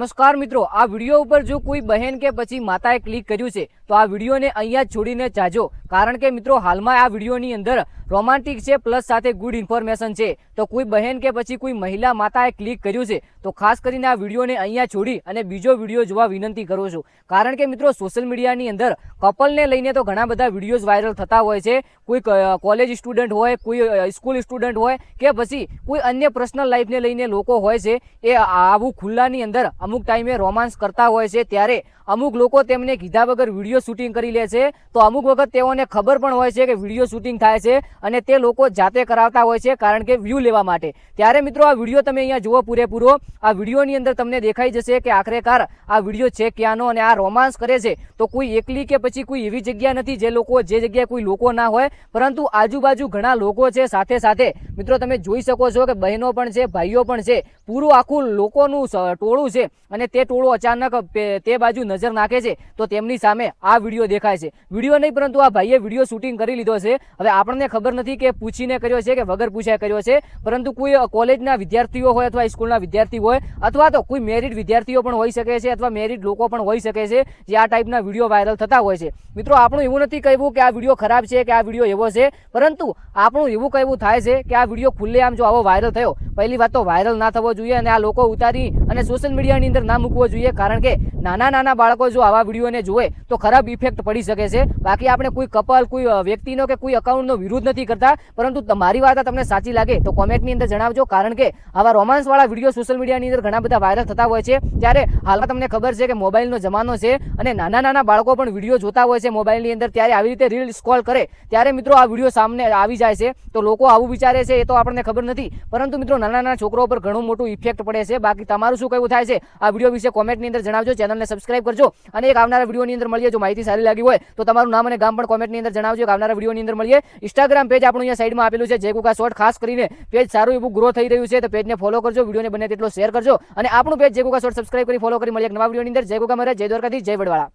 નમસ્કાર મિત્રો, આ વિડીયો ઉપર જો કોઈ બહેન કે પછી માતાએ ક્લિક કર્યું છે તો આ વિડીયોને અહીંયા જ છોડીને જાજો, કારણ કે મિત્રો હાલમાં આ વિડીયોની અંદર રોમાન્ટિક છે પ્લસ સાથે ગુડ ઇન્ફોર્મેશન છે. તો કોઈ બહેન કે પછી કોઈ મહિલા માતાએ ક્લિક કર્યું છે તો ખાસ કરીને આ વિડીયોને અહીંયા છોડી અને બીજો વિડીયો જોવા વિનંતી કરું છું, કારણ કે મિત્રો સોશિયલ મીડિયાની અંદર કપલને લઈને તો ઘણા બધા વિડીયોઝ વાયરલ થતા હોય છે. કોઈ કોલેજ સ્ટુડન્ટ હોય, કોઈ સ્કૂલ સ્ટુડન્ટ હોય કે પછી કોઈ અન્ય પર્સનલ લાઈફને લઈને લોકો હોય છે, એ આવું ખુલ્લાની અંદર અમુક ટાઈમે રોમાન્સ કરતા હોય છે. ત્યારે અમુક લોકો તેમને કીધા વગર વિડીયો શૂટિંગ કરી લે છે, તો અમુક વખત તેઓને ખબર પણ હોય છે કે વિડીયો શૂટિંગ થાય છે અને તે લોકો જાતે કરાવતા હોય છે, કારણ કે વ્યૂ લેવા માટે. ત્યારે મિત્રો આ વિડીયો તમે અહીંયા જુઓ પૂરેપૂરો. આ વિડીયોની અંદર તમને દેખાઈ જશે કે આખરેકાર આ વિડીયો છે ક્યાંનો અને આ રોમાન્સ કરે છે તો કોઈ એકલી કે પછી કોઈ એવી જગ્યા નથી જે જગ્યાએ કોઈ લોકો ના હોય, પરંતુ આજુબાજુ ઘણા લોકો છે. સાથે સાથે મિત્રો તમે જોઈ શકો છો કે બહેનો પણ છે, ભાઈઓ પણ છે, પૂરું આખું લોકોનું ટોળું છે અને તે ટોળું અચાનક તે બાજુ નજર નાખે છે તો તેમની સામે આ વિડીયો દેખાય છે. વિડીયો નહીં પરંતુ આ ભાઈએ વિડીયો શૂટિંગ કરી લીધો છે. હવે આપણને ખબર નથી કે પૂછીને કર્યો છે કે વગર પૂછ્યા કર્યો છે, પરંતુ કોઈ કોલેજના વિદ્યાર્થીઓ હોય અથવા સ્કૂલના વિદ્યાર્થી હોય અથવા તો કોઈ મેરિડ વિદ્યાર્થીઓ પણ હોઈ શકે છે અથવા મેરિડ લોકો પણ હોઈ શકે છે જે આ ટાઈપના વિડીયો વાયરલ થતા હોય છે. મિત્રો આપણું એવું નથી કહેવું કે આ વિડીયો ખરાબ છે કે આ વિડીયો એવો છે, પરંતુ આપણું એવું કહેવું થાય છે કે આ વિડીયો ખુલ્લેઆમ જો આવો વાયરલ થયો, પહેલી વાત તો વાયરલ ના થવો જોઈએ અને આ લોકો ઉતારી અને સોશિયલ મીડિયાની અંદર ના મૂકવો જોઈએ, કારણ કે નાના બાળકો જો આવા વિડીયોને જોવે તો ખરાબ ઇફેક્ટ પડી શકે છે. બાકી આપણે કોઈ કપલ, કોઈ વ્યક્તિનો કે કોઈ અકાઉન્ટનો વિરોધ નથી કરતા, પરંતુ તમારી વાત તમને સાચી લાગે તો કોમેન્ટની અંદર જણાવજો, કારણ કે આવા રોમાન્સવાળા વિડીયો સોશિયલ મીડિયાની અંદર ઘણા બધા વાયરલ થતા હોય છે. ત્યારે હાલમાં તમને ખબર છે કે મોબાઈલનો જમાનો છે અને નાના બાળકો પણ વિડીયો જોતા હોય છે મોબાઈલની અંદર. ત્યારે આવી રીતે રીલ સ્ક્રોલ કરે ત્યારે મિત્રો આ વિડીયો સામે આવી જાય છે, તો લોકો આવું વિચારે છે એ તો આપણને ખબર નથી, પરંતુ મિત્રો નાના છોકરાઓ પર ઘણું મોટું ઇફેક્ટ પડે છે. બાકી તમારું શું કહેવું થાય છે આ વિડીયો વિશે કોમેન્ટની અંદર જણાવજો. ચેનલને સબસ્ક્રાઇબ કરજો અને એક આવનારા વિડીયોની અંદર મળીએ. જો માહિતી સારી લાગી હોય તો તમારું નામ અને ગામ પણ કોમેન્ટની અંદર જણાવજો. આવનારા વિડીયોની અંદર મળીએ. ઇન્સ્ટાગ્રામ પેજ આપણું અહીંયા સાઈડમાં આપેલું છે, જયકુકા શોર્ટ. ખાસ કરીને પેજ સારું એવું ગ્રો થઈ રહ્યું છે તો પેજને ફોલો કરજો, વિડીયોને બને તેટલો શેર કરજો અને આપણું પેજ જયકુકા શોર્ટ સબસ્ક્રાઇબ કરી ફોલો કરી મળીએ એક નવા વિડીયોની અંદર. જયકુકા મહારાજ, જય દ્વારકાધીશ, જય વડવાળા.